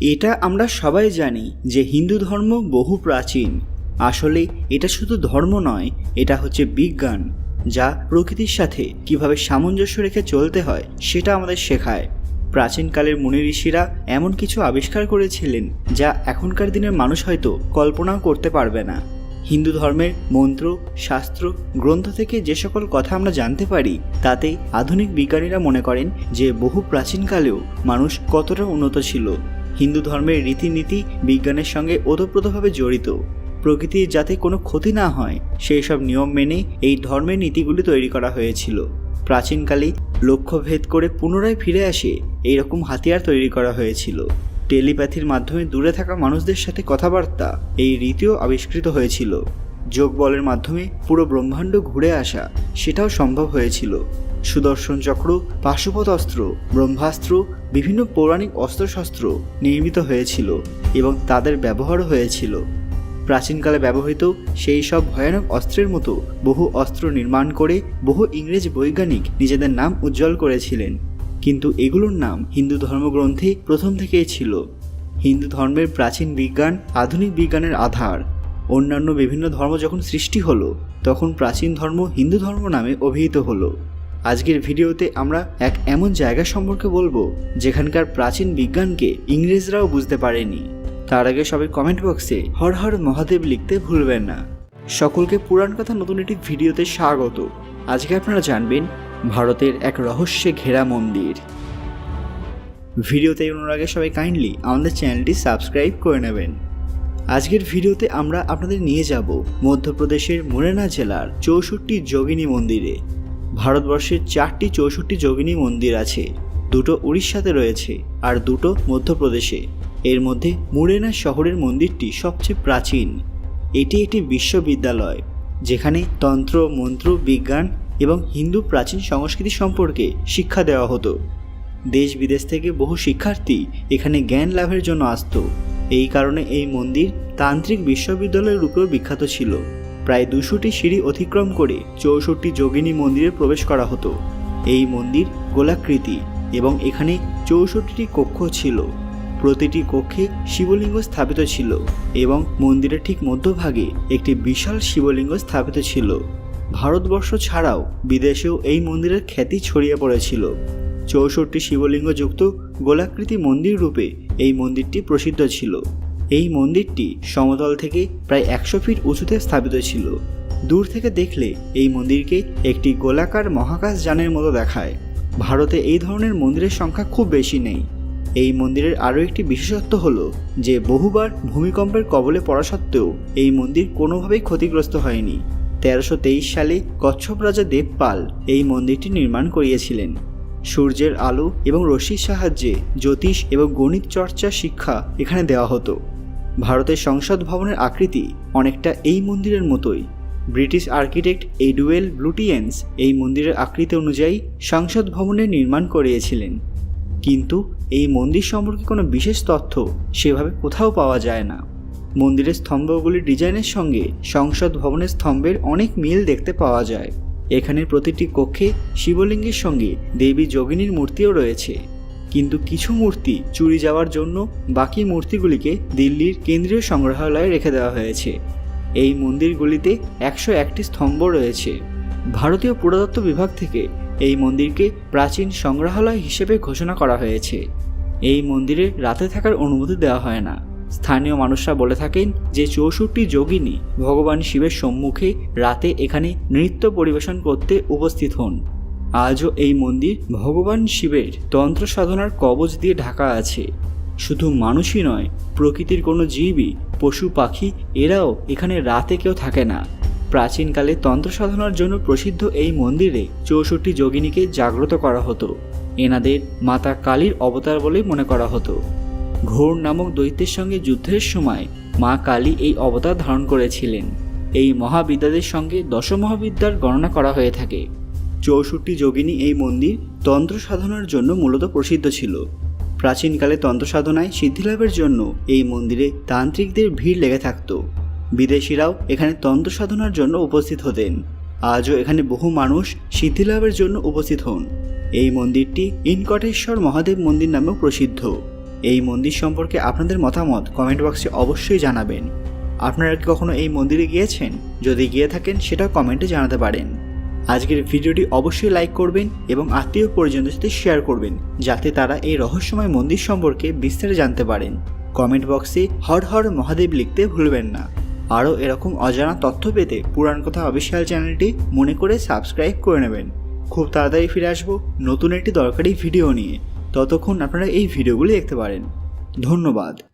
এটা আমরা সবাই জানি যে হিন্দু ধর্ম বহু প্রাচীন। আসলে এটা শুধু ধর্ম নয়, এটা হচ্ছে বিজ্ঞান, যা প্রকৃতির সাথে কিভাবে সামঞ্জস্য রেখে চলতে হয় সেটা আমাদের শেখায়। প্রাচীনকালের মুনি ঋষিরা এমন কিছু আবিষ্কার করেছিলেন যা এখনকার দিনের মানুষ হয়তো কল্পনাও করতে পারবে না। হিন্দু ধর্মের মন্ত্র, শাস্ত্র, গ্রন্থ থেকে যে সকল কথা আমরা জানতে পারি তাতে আধুনিক বিজ্ঞানীরা মনে করেন যে বহু প্রাচীনকালেও মানুষ কতটা উন্নত ছিল। হিন্দু ধর্মের রীতিনীতি বিজ্ঞানের সঙ্গে ওতপ্রোতভাবে জড়িত। প্রকৃতির যাতে কোনো ক্ষতি না হয় সেই সব নিয়ম মেনে এই ধর্মের নীতিগুলি তৈরি করা হয়েছিল। প্রাচীনকালে লক্ষ্যভেদ করে পুনরায় ফিরে আসে এইরকম হাতিয়ার তৈরি করা হয়েছিল। টেলিপ্যাথির মাধ্যমে দূরে থাকা মানুষদের সাথে কথাবার্তা এই রীতিও আবিষ্কৃত হয়েছিল। যোগ বলের মাধ্যমে পুরো ব্রহ্মাণ্ড ঘুরে আসা সেটাও সম্ভব হয়েছিল। সুদর্শন চক্র, পাশুপত অস্ত্র, ব্রহ্মাস্ত্র, বিভিন্ন পৌরাণিক অস্ত্রশস্ত্র নির্মিত হয়েছিল এবং তাদের ব্যবহারও হয়েছিল। প্রাচীনকালে ব্যবহৃত সেই সব ভয়ানক অস্ত্রের মতো বহু অস্ত্র নির্মাণ করে বহু ইংরেজ বৈজ্ঞানিক নিজেদের নাম উজ্জ্বল করেছিলেন, কিন্তু এগুলোর নাম হিন্দু ধর্মগ্রন্থে প্রথম থেকেই ছিল। হিন্দু ধর্মের প্রাচীন বিজ্ঞান আধুনিক বিজ্ঞানের আধার। অন্যান্য বিভিন্ন ধর্ম যখন সৃষ্টি হলো তখন প্রাচীন ধর্ম হিন্দু ধর্ম নামে অভিহিত হলো। আজকের ভিডিওতে আমরা এক এমন জায়গা সম্পর্কে বলবো যেখানকার প্রাচীন বিজ্ঞানকে ইংরেজরাও বুঝতে পারেনি। তার আগে সবাই কমেন্ট বক্সে হর হর মহাদেব লিখতে ভুলবেন না। সকলকে পুরাণ কথা নতুন একটি ভিডিওতে স্বাগত। আজকে আপনারা জানবেন ভারতের এক রহস্যে ঘেরা মন্দির। ভিডিওতে এগোনোর আগে সবাই কাইন্ডলি আমাদের চ্যানেলটি সাবস্ক্রাইব করে নেবেন। আজকের ভিডিওতে আমরা আপনাদের নিয়ে যাব মধ্যপ্রদেশের মুরেনা জেলার 64টি যোগিনী মন্দিরে। ভারতবর্ষের 4টি 64 যোগিনী মন্দির আছে, 2টো উড়িষ্যাতে রয়েছে আর 2টো মধ্যপ্রদেশে। এর মধ্যে মুরেনা শহরের মন্দিরটি সবচেয়ে প্রাচীন। এটি একটি বিশ্ববিদ্যালয় যেখানে তন্ত্র, মন্ত্র, বিজ্ঞান এবং হিন্দু প্রাচীন সংস্কৃতি সম্পর্কে শিক্ষা দেওয়া হতো। দেশ বিদেশ থেকে বহু শিক্ষার্থী এখানে জ্ঞান লাভের জন্য আসত। এই কারণে এই মন্দির তান্ত্রিক বিশ্ববিদ্যালয়ের রূপেও বিখ্যাত ছিল। প্রায় 200টি সিঁড়ি অতিক্রম করে 64টি যোগিনী মন্দিরে প্রবেশ করা হতো। এই মন্দির গোলাকৃতি এবং এখানে 64টি কক্ষ ছিল। প্রতিটি কক্ষে শিবলিঙ্গ স্থাপিত ছিল এবং মন্দিরের ঠিক মধ্যভাগে একটি বিশাল শিবলিঙ্গ স্থাপিত ছিল। ভারতবর্ষ ছাড়াও বিদেশেও এই মন্দিরের খ্যাতি ছড়িয়ে পড়েছিল। 64টি শিবলিঙ্গ যুক্ত গোলাকৃতি মন্দির রূপে এই মন্দিরটি প্রসিদ্ধ ছিল। এই মন্দিরটি সমতল থেকে প্রায় 100 ফিট উঁচুতে স্থাপিত ছিল। দূর থেকে দেখলে এই মন্দিরকে একটি গোলাকার মহাকাশ যানের মতো দেখায়। ভারতে এই ধরনের মন্দিরের সংখ্যা খুব বেশি নেই। এই মন্দিরের আরও একটি বিশেষত্ব হলো যে বহুবার ভূমিকম্পের কবলে পড়া সত্ত্বেও এই মন্দির কোনোভাবেই ক্ষতিগ্রস্ত হয়নি। 1323 সালে কচ্ছপ রাজা দেবপাল এই মন্দিরটি নির্মাণ করিয়েছিলেন। সূর্যের আলো এবং রশ্মির সাহায্যে জ্যোতিষ এবং গণিত চর্চা শিক্ষা এখানে দেওয়া হতো। ভারতের সংসদ ভবনের আকৃতি অনেকটা এই মন্দিরের মতোই। ব্রিটিশ আর্কিটেক্ট এডুয়েল ব্লুটিয়েন্স এই মন্দিরের আকৃতি অনুযায়ী সংসদ ভবনের নির্মাণ করিয়েছিলেন, কিন্তু এই মন্দির সম্পর্কে কোনো বিশেষ তথ্য সেভাবে কোথাও পাওয়া যায় না। মন্দিরের স্তম্ভগুলির ডিজাইনের সঙ্গে সংসদ ভবনের স্তম্ভের অনেক মিল দেখতে পাওয়া যায়। এখানে প্রতিটি কক্ষে শিবলিঙ্গের সঙ্গে দেবী যোগিনীর মূর্তিও রয়েছে, কিন্তু কিছু মূর্তি চুরি যাওয়ার জন্য বাকি মূর্তিগুলিকে দিল্লির কেন্দ্রীয় সংগ্রহালয়ে রেখে দেওয়া হয়েছে। এই মন্দিরগুলিতে 101টি স্তম্ভ রয়েছে। ভারতীয় পুরাতত্ত্ব বিভাগ থেকে এই মন্দিরকে প্রাচীন সংগ্রহালয় হিসেবে ঘোষণা করা হয়েছে। এই মন্দিরে রাতে থাকার অনুমতি দেওয়া হয় না। স্থানীয় মানুষরা বলে থাকেন যে 64টি যোগিনী ভগবান শিবের সম্মুখে রাতে এখানে নৃত্য পরিবেশন করতে উপস্থিত হন। আজও এই মন্দির ভগবান শিবের তন্ত্র সাধনার কবচ দিয়ে ঢাকা আছে। শুধু মানুষই নয়, প্রকৃতির কোনো জীবই, পশু পাখি এরাও এখানে রাতে কেউ থাকে না। প্রাচীনকালে তন্ত্র সাধনার জন্য প্রসিদ্ধ এই মন্দিরে 64টি যোগিনীকে জাগ্রত করা হতো। এনাদের মাতা কালীর অবতার বলেই মনে করা হতো। ঘোর নামক দৈত্যের সঙ্গে যুদ্ধের সময় মা কালী এই অবতার ধারণ করেছিলেন। এই মহাবিদ্যাদের সঙ্গে দশমহাবিদ্যার গণনা করা হয়ে থাকে। 64টি যোগিনী এই মন্দির তন্ত্র সাধনার জন্য মূলত প্রসিদ্ধ ছিল। প্রাচীনকালে তন্ত্র সাধনায় সিদ্ধিলাভের জন্য এই মন্দিরে তান্ত্রিকদের ভিড় লেগে থাকত। বিদেশিরাও এখানে তন্ত্র সাধনার জন্য উপস্থিত হতেন। আজও এখানে বহু মানুষ সিদ্ধিলাভের জন্য উপস্থিত হন। এই মন্দিরটি ইনকটেশ্বর মহাদেব মন্দির নামেও প্রসিদ্ধ। এই মন্দির সম্পর্কে আপনাদের মতামত কমেন্ট বক্সে অবশ্যই জানাবেন। আপনারা কি কখনো এই মন্দিরে গিয়েছেন? যদি গিয়ে থাকেন সেটা কমেন্টে জানাতে পারেন। আজকের ভিডিওটি অবশ্যই লাইক করবেন এবং আত্মীয় পরিজনদের সাথে শেয়ার করবেন, যাতে তারা এই রহস্যময় মন্দির সম্পর্কে বিস্তারে জানতে পারেন। কমেন্ট বক্সে হর হর মহাদেব লিখতে ভুলবেন না। আরও এরকম অজানা তথ্য পেতে পুরাণ কথা অফিসিয়াল চ্যানেলটি মনে করে সাবস্ক্রাইব করে নেবেন। খুব তাড়াতাড়ি ফিরে আসবো নতুন একটি দরকারি ভিডিও নিয়ে। ততক্ষণ আপনারা এই ভিডিওগুলি দেখতে পারেন। ধন্যবাদ।